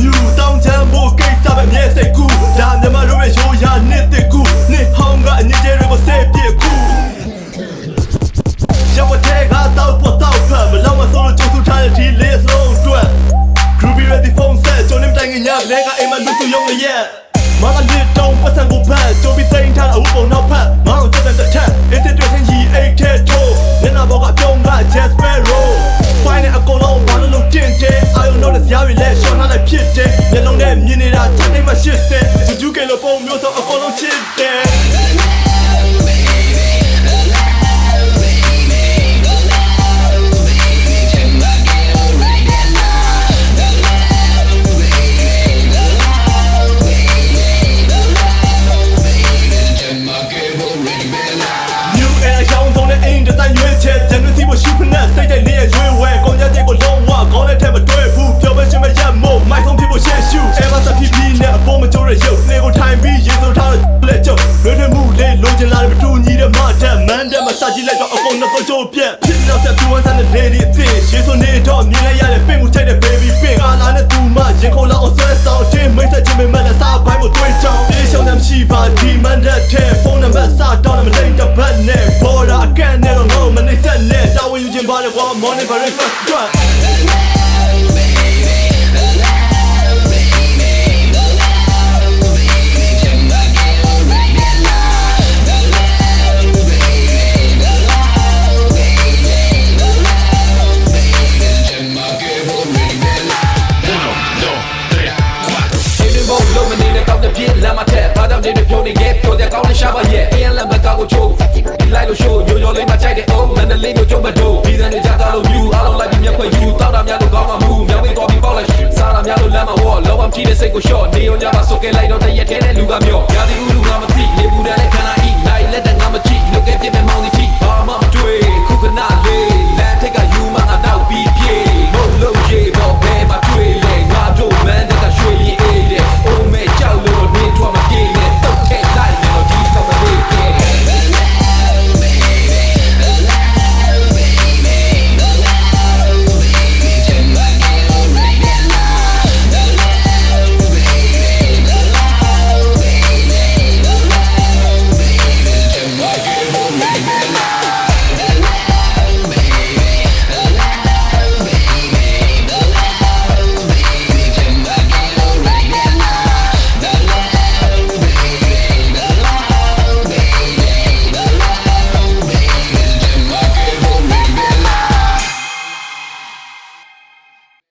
မြူတောင်းချမ်းဖို့ကိစ္စပဲအမြဲစိတ်ကူးဒါမြန်မာတို့ရဲ့ရိုးရာနှစ်တစ်ခုနှစ်ဟောင်းကအညစ်အကြေးတွေကိုစေပြစ်ကူရဝတဲ့ကတော့ပေါ်တော့ဖတ်မလောက်မစိုးလို့ကြိုးစုထားတဲ့ဒီလေးစလုံးအတွက် Groovy ready phone set ကျွန်တော်တိုင်ငညာလဲကအိမ်မှာလူစုရုံးရဲ့မာလာလစ်တောင်းပတ်စံကိုဖတ်ကြိုးပြီးသိမ်းထားတဲ့အဝတ်ပုံနောက်ဖတ်ငါတို့တက်တဲ့ထက် Is it တွေ့ချင်းကြီးအိတ်ထဲထိုးမျက်နှာပေါ်ကအပြုံးက Jasper Roll Fine အကုန်လုံးဘာလို့တင်တယ် I don't know တရားတွေလဲရှော့ထားလိုက်ဖြစ်တယ်မျက်လုံးနဲ့မြင်နေတာတစ်နေ့မှ80ဂျူးကဲလို့ပုံမျိုးဆိုအကုန်လုံးချစ်တယ်ရှုဖနဲ့စိတ်တဲ့နေရရွေးဝဲကောင်းရတဲ့ကိုလုံးဝကောင်းတဲ့ထက်မတွေ့ဘူးပြောပဲရှင်မရမို့မိုက်ဆုံးဖြစ်ဖို့ရှေ့ရှုအဲမစဖြည်းဖြည်းနဲ့အပေါ်မကျိုးတဲ့ရုပ်နေကိုထိုင်ပြီးရေစိုးထားတဲ့လက်ကျုပ်လွှဲထွေးမှုလေးလိုချင်လာတဲ့မတူညီတဲ့မတက်မန်တဲ့မစကြည့်လိုက်တော့အကုန်နှစ်တော့ချိုးပြက်ဖြစ်တော့ဆက်ပြဝန်းစားတဲ့ lady အစ်ရေစိုးနေတော့မြင်လိုက်ရတဲ့ပင့်ကိုချိန်တဲ့ baby ပင့်ကာလာနဲ့သူမရင်ခုန်လောက်အောင်ဆွဲဆောင်ခြင်းမိတ်ဆက်ခြင်းမနဲ့စားပိုင်းကိုတွေးချောင်းပြေးရှောင်းတယ်မရှိပါဒီမန်တဲ့ထဲဖုန်းနံပါတ်စတောင်းတယ်မလိမ့်တဲ့ဘက်နဲ့ဘော်ဒါအကန်နဲ့တော့ငုံမနေဆက်နဲ့တာဝန်ယူခြင်းပါတဲ့ကွာ morning breakfast drunk Let my tap, I don't need to put it get to the county shop yet. Ain't let me go show. Like to show you, you're like my child. Oh, and the lady, you're my door. Be the Jacalo, you, I don't like me for you. Thought I'm young,